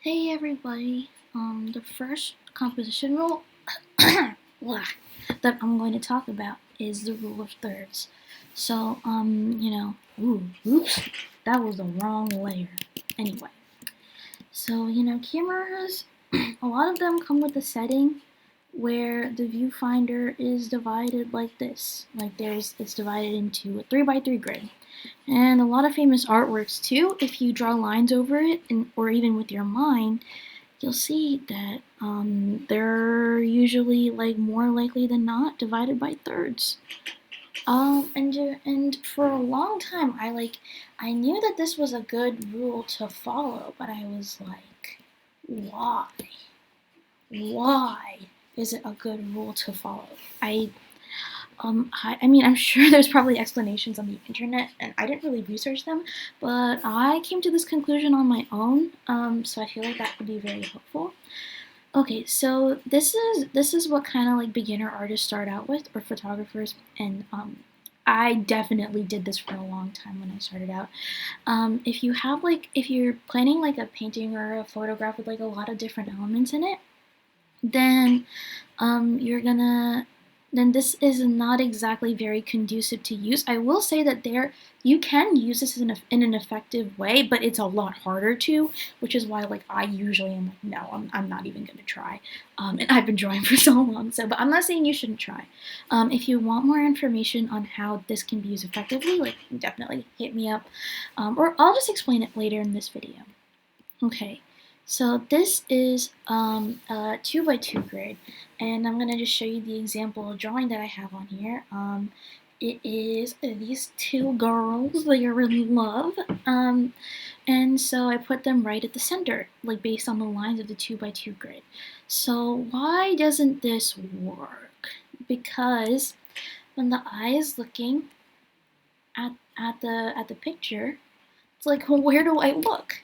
Hey everybody, the first composition rule that I'm going to talk about is the rule of thirds. So, oops, that was the wrong layer. Anyway, so, cameras, a lot of them come with a setting where the viewfinder is divided like this. It's divided into a 3x3 grid. And a lot of famous artworks too, if you draw lines over it, or even with your mind, you'll see that they're usually more likely than not divided by thirds. And for a long time, I knew that this was a good rule to follow, but I was like, why? Why is it a good rule to follow? I'm sure there's probably explanations on the internet, and I didn't really research them, but I came to this conclusion on my own, so I feel like that could be very helpful. Okay, so this is what kind of like beginner artists start out with, or photographers, and I definitely did this for a long time when I started out. If you're planning like a painting or a photograph with like a lot of different elements in it, then you're gonna then this is not exactly very conducive to use. I will say that you can use this in an effective way, but it's a lot harder to, which is why like I usually am like, no, I'm not even gonna try. And I've been drawing for so long, but I'm not saying you shouldn't try. If you want more information on how this can be used effectively, like definitely hit me up, or I'll just explain it later in this video. Okay, so this is a 2x2 grid, and I'm going to just show you the example drawing that I have on here. It is these two girls that I really love, and so I put them right at the center, like based on the lines of the 2x2 grid. So why doesn't this work? Because when the eye is looking at the picture, it's like, well, where do I look?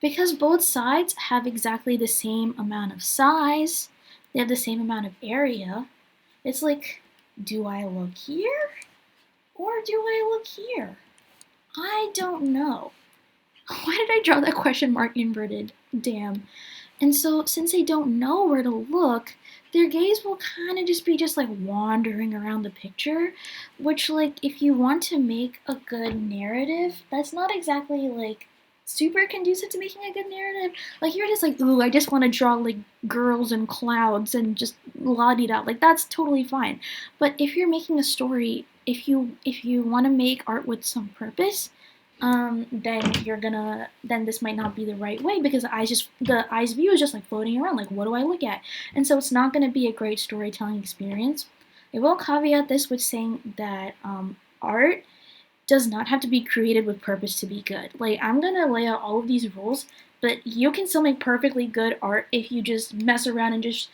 Because both sides have exactly the same amount of size, they have the same amount of area, it's like, do I look here or do I look here? I don't know. Why did I draw that question mark inverted? Damn. And so, since they don't know where to look, their gaze will kind of just be like wandering around the picture, which like if you want to make a good narrative, that's not exactly like super conducive to making a good narrative. Like you're just like, ooh, I just want to draw like girls and clouds and just la di da. Like that's totally fine. But if you're making a story, if you want to make art with some purpose, then this might not be the right way because the eye's view is just like floating around, like what do I look at? And so it's not gonna be a great storytelling experience. I will caveat this with saying that art does not have to be created with purpose to be good. Like I'm gonna lay out all of these rules, but you can still make perfectly good art if you just mess around and just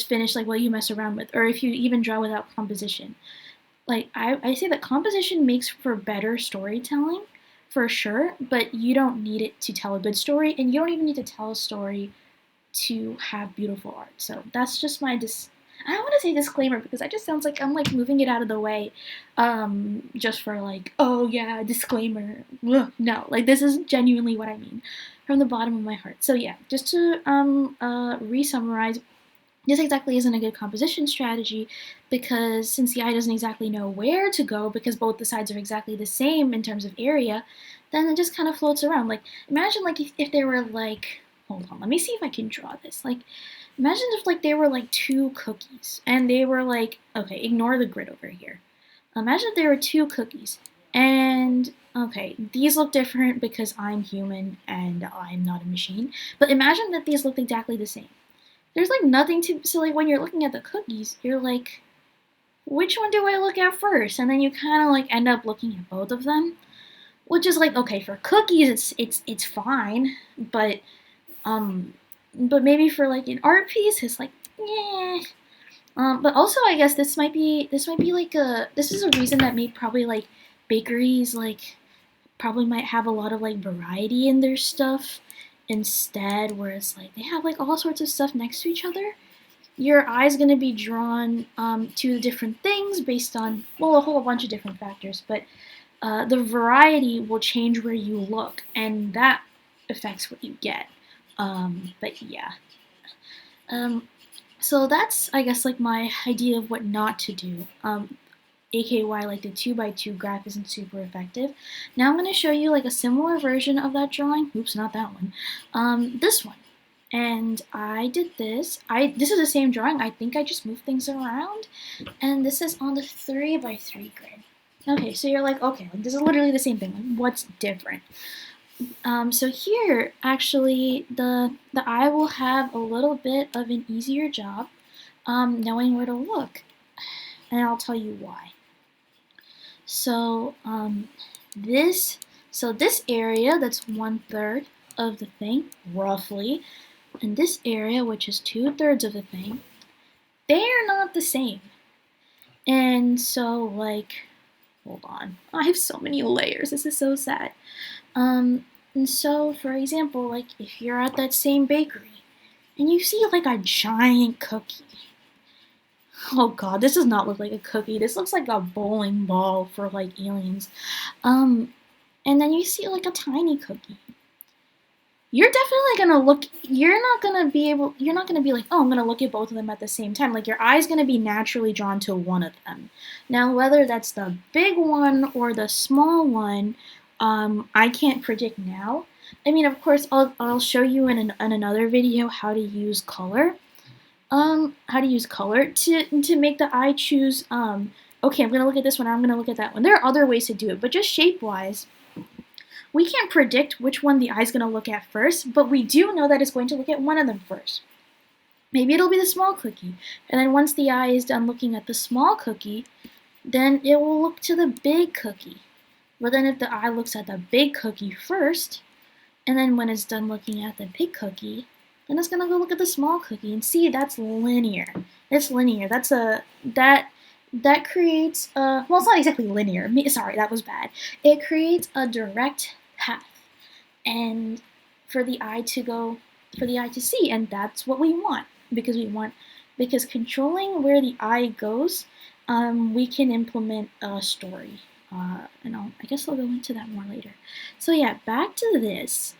finish like what you mess around with, or if you even draw without composition. Like I say that composition makes for better storytelling for sure, but you don't need it to tell a good story, and you don't even need to tell a story to have beautiful art. So that's just my I don't want to say disclaimer because that just sounds like I'm like moving it out of the way, just for like, oh yeah, disclaimer. Ugh, no, like this is genuinely what I mean from the bottom of my heart. So yeah, just to re-summarize, this exactly isn't a good composition strategy because since the eye doesn't exactly know where to go because both the sides are exactly the same in terms of area, then it just kind of floats around. Like imagine like if they were like, hold on, let me see if I can draw this. Like imagine if like they were like two cookies and they were like, okay, ignore the grid over here. Imagine if there were two cookies and okay, these look different because I'm human and I'm not a machine, but imagine that these look exactly the same. There's like nothing to, so like when you're looking at the cookies, you're like, which one do I look at first? And then you kind of like end up looking at both of them, which is like, okay, for cookies it's fine, um but maybe for like an art piece it's like, yeah. But also I guess this might be like this is a reason that made probably like bakeries like probably might have a lot of like variety in their stuff instead, where it's like they have like all sorts of stuff next to each other. Your eye's going to be drawn to different things based on, well, a whole bunch of different factors, but the variety will change where you look, and that affects what you get. But yeah. So that's, I guess, like my idea of what not to do. AKY, like the 2x2 graph isn't super effective. Now I'm going to show you like a similar version of that drawing. Oops, not that one. This one. And I did this. This is the same drawing. I think I just moved things around. And this is on the 3x3 grid. Okay, so you're like, okay, like, this is literally the same thing. Like, what's different? So here, actually, the eye will have a little bit of an easier job knowing where to look. And I'll tell you why. So this area, that's 1/3 of the thing, roughly, and this area, which is 2/3 of the thing, they are not the same. And so, like, hold on, I have so many layers. This is so sad. And so, for example, like if you're at that same bakery and you see like a giant cookie. Oh god, this does not look like a cookie. This looks like a bowling ball for like aliens. And then you see like a tiny cookie. You're definitely gonna look, you're not gonna be like, oh, I'm gonna look at both of them at the same time. Like your eye's gonna be naturally drawn to one of them. Now, whether that's the big one or the small one, I can't predict now. I mean, of course, I'll show you in another video how to use color. To make the eye choose, okay, I'm gonna look at this one, or I'm gonna look at that one. There are other ways to do it, but just shape-wise, we can't predict which one the eye's gonna look at first, but we do know that it's going to look at one of them first. Maybe it'll be the small cookie, and then once the eye is done looking at the small cookie, then it will look to the big cookie. But then if the eye looks at the big cookie first, and then when it's done looking at the big cookie, then it's gonna go look at the small cookie, and see, that's linear. It's linear. That creates a, well, it's not exactly linear. Sorry, that was bad. It creates a direct path, and for the eye to see, and that's what we want, because controlling where the eye goes, we can implement a story. And I guess I'll go into that more later. So yeah, back to this.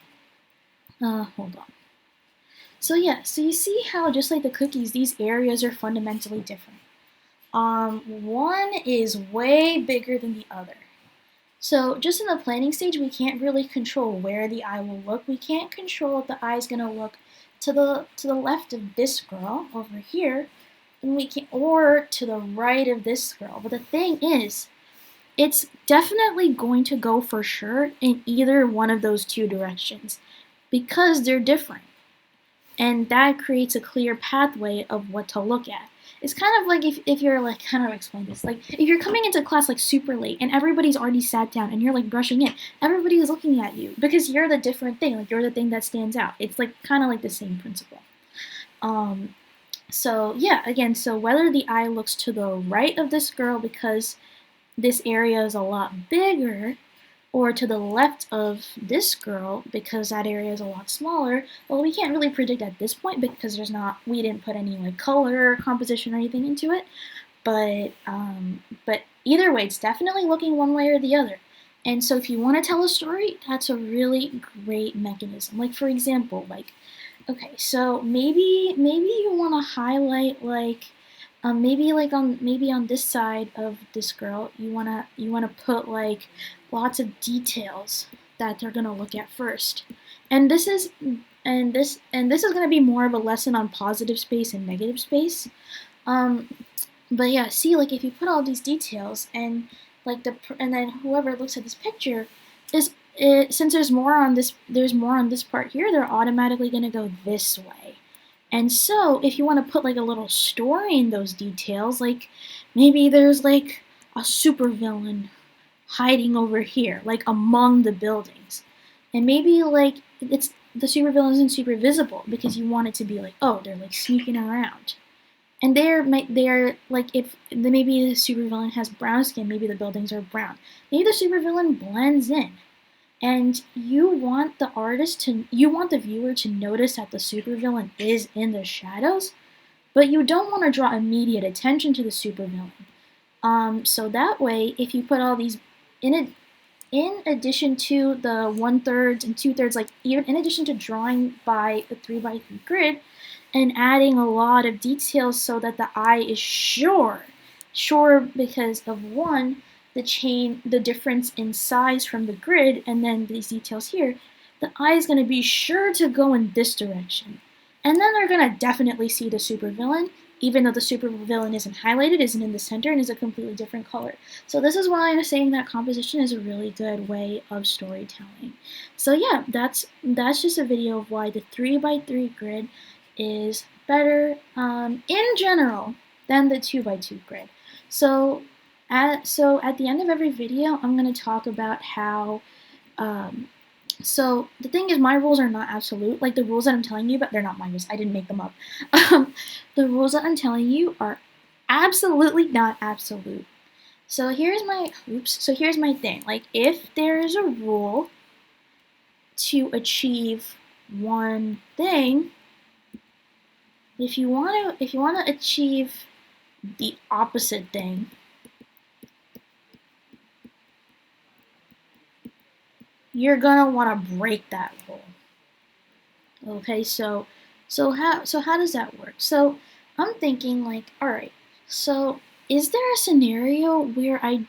Hold on. So yeah, so you see how just like the cookies, these areas are fundamentally different. One is way bigger than the other. So just in the planning stage, we can't really control where the eye will look. We can't control if the eye is gonna look to the left of this girl over here, and we can, or to the right of this girl. But the thing is, it's definitely going to go for sure in either one of those two directions because they're different. And that creates a clear pathway of what to look at. It's kind of like if you're like, how do I explain this? Like if you're coming into class like super late and everybody's already sat down and you're like brushing in, everybody is looking at you because you're the different thing, like you're the thing that stands out. It's like kind of like the same principle. So yeah, again, so whether the eye looks to the right of this girl because this area is a lot bigger, or to the left of this girl because that area is a lot smaller, well, we can't really predict at this point because we didn't put any like color composition or anything into it. But either way, it's definitely looking one way or the other. And so if you want to tell a story, that's a really great mechanism. Like for example, like, okay, so maybe you want to highlight like maybe on this side of this girl, you wanna put like lots of details that they're gonna look at first, and this is gonna be more of a lesson on positive space and negative space. But yeah, see, like if you put all these details and like and then whoever looks at this picture since there's more on this part here, they're automatically gonna go this way. And so, if you want to put like a little story in those details, like maybe there's like a supervillain hiding over here, like among the buildings, and maybe like it's the supervillain isn't super visible because you want it to be like, oh, they're like sneaking around, and they're like if maybe the supervillain has brown skin, maybe the buildings are brown, maybe the supervillain blends in. And you want the viewer to notice that the supervillain is in the shadows, but you don't want to draw immediate attention to the supervillain. So that way, if you put all these in it, in addition to the 1/3 and 2/3, like even in addition to drawing by a 3x3 grid and adding a lot of details so that the eye is sure because of one, the difference in size from the grid, and then these details here, the eye is going to be sure to go in this direction. And then they're going to definitely see the supervillain, even though the supervillain isn't highlighted, isn't in the center, and is a completely different color. So this is why I'm saying that composition is a really good way of storytelling. So yeah, that's just a video of why the 3x3 grid is better in general than the 2x2 grid. So at the end of every video, I'm going to talk about how so the thing is, my rules are not absolute. Like the rules that I'm telling you about, they're not my rules. I didn't make them up. The rules that I'm telling you are absolutely not absolute. So here's my thing. Like if there is a rule to achieve one thing, if you want to achieve the opposite thing, you're gonna want to break that rule. Okay, so how does that work? So I'm thinking like, all right, so is there a scenario where I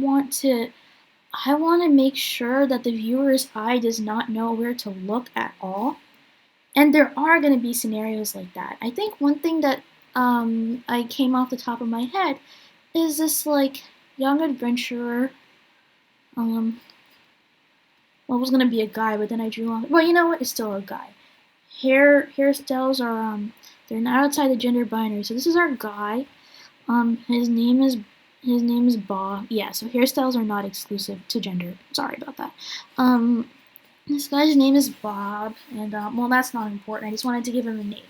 want to make sure that the viewer's eye does not know where to look at all? And there are going to be scenarios like that. I think one thing that I came off the top of my head is this like young adventurer. Well, it was going to be a guy, but then I drew on. Well, you know what? It's still a guy. Hairstyles are they're not outside the gender binary. So this is our guy. His name is Bob. Yeah, so hairstyles are not exclusive to gender. Sorry about that. This guy's name is Bob, and well, that's not important. I just wanted to give him a name.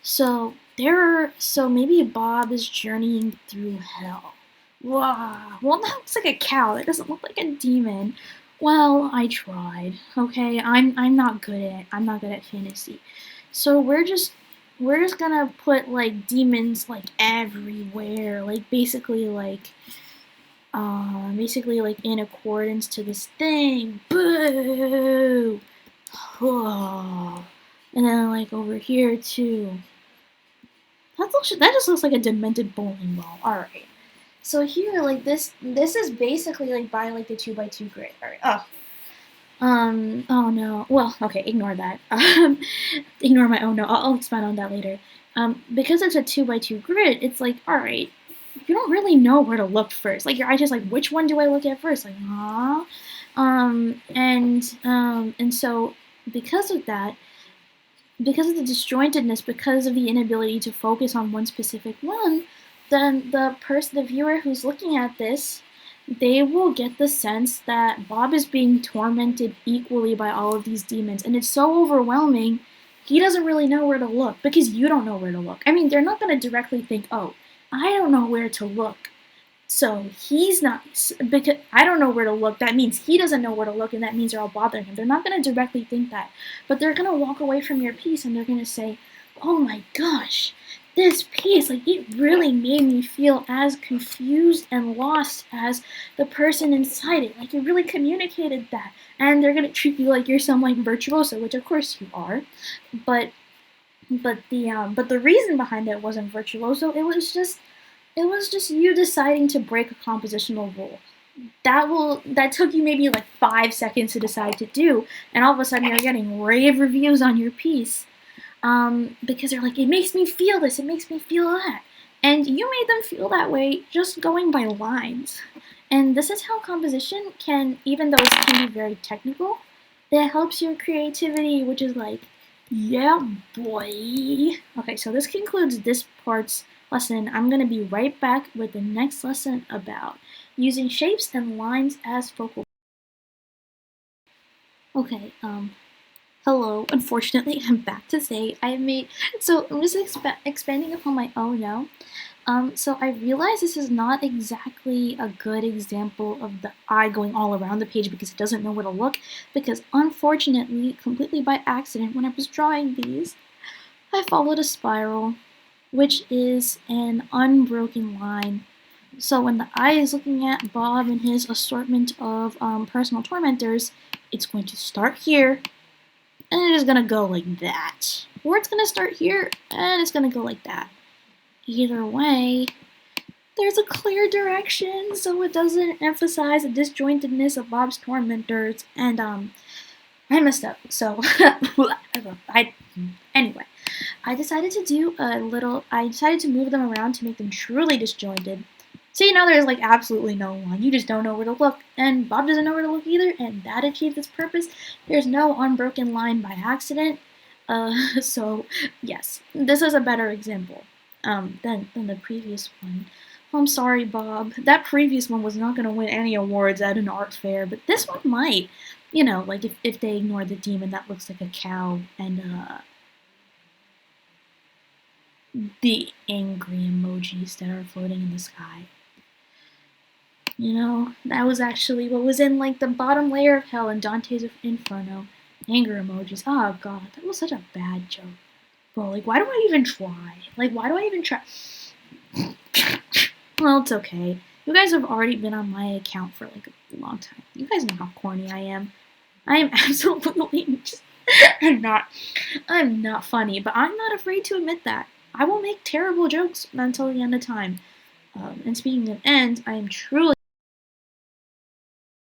So maybe Bob is journeying through hell. Wow. Well, that looks like a cow. It doesn't look like a demon. Well, I tried. Okay, I'm not good at fantasy. So we're just gonna put like demons like everywhere, like basically like in accordance to this thing. Boo! Oh. And then like over here too. That just looks like a demented bowling ball. All right. So here, like this is basically like by like the 2x2 grid. All right. Oh. Oh no. Well, okay, ignore that. Ignore my, oh no, I'll expand on that later. Because it's a 2x2 grid, it's like, all right, you don't really know where to look first. Like your eyes just like, which one do I look at first? Like, and so because of that, because of the disjointedness, because of the inability to focus on one specific one, then the viewer who's looking at this, they will get the sense that Bob is being tormented equally by all of these demons, and it's so overwhelming, he doesn't really know where to look, because you don't know where to look. I mean, they're not going to directly think, oh, I don't know where to look, so he's not, because I don't know where to look, that means he doesn't know where to look, and that means you're all bothering him. They're not going to directly think that, but they're going to walk away from your piece and they're going to say, oh my gosh, this piece, like, it really made me feel as confused and lost as the person inside it. Like, it really communicated that. And they're going to treat you like you're some, like, virtuoso, which of course you are. But the reason behind it wasn't virtuoso. It was just you deciding to break a compositional rule. That took you maybe like 5 seconds to decide to do, and all of a sudden you're getting rave reviews on your piece. Because they're like, it makes me feel this, it makes me feel that. And you made them feel that way just going by lines. And this is how composition can, even though it can be very technical, it helps your creativity, which is like, yeah, boy. Okay, so this concludes this part's lesson. I'm going to be right back with the next lesson about using shapes and lines as focal. Okay, hello. Unfortunately, I'm back to say so I'm just expanding upon my oh no. So I realize this is not exactly a good example of the eye going all around the page because it doesn't know where to look, because unfortunately, completely by accident, when I was drawing these, I followed a spiral, which is an unbroken line So when the eye is looking at Bob and his assortment of personal tormentors, it's going to start here, and it is going to go like that. Or it's going to start here, and it's going to go like that. Either way, there's a clear direction, so it doesn't emphasize the disjointedness of Bob's tormentors. And I messed up. So anyway, I decided to move them around to make them truly disjointed. So there's like absolutely no one. You just don't know where to look, and Bob doesn't know where to look either, and that achieves its purpose. There's no unbroken line by accident. So yes, this is a better example than the previous one. I'm sorry, Bob. That previous one was not going to win any awards at an art fair, but this one might. Like if they ignore the demon that looks like a cow and the angry emojis that are floating in the sky. That was actually what was in like the bottom layer of hell in Dante's Inferno. Anger emojis. Oh god, that was such a bad joke. Bro, like why do I even try? Like why do I even try? Well, it's okay. You guys have already been on my account for like a long time. You guys know how corny I am. I am absolutely just, I'm not funny, but I'm not afraid to admit that. I will make terrible jokes until the end of time. And speaking of ends, I am truly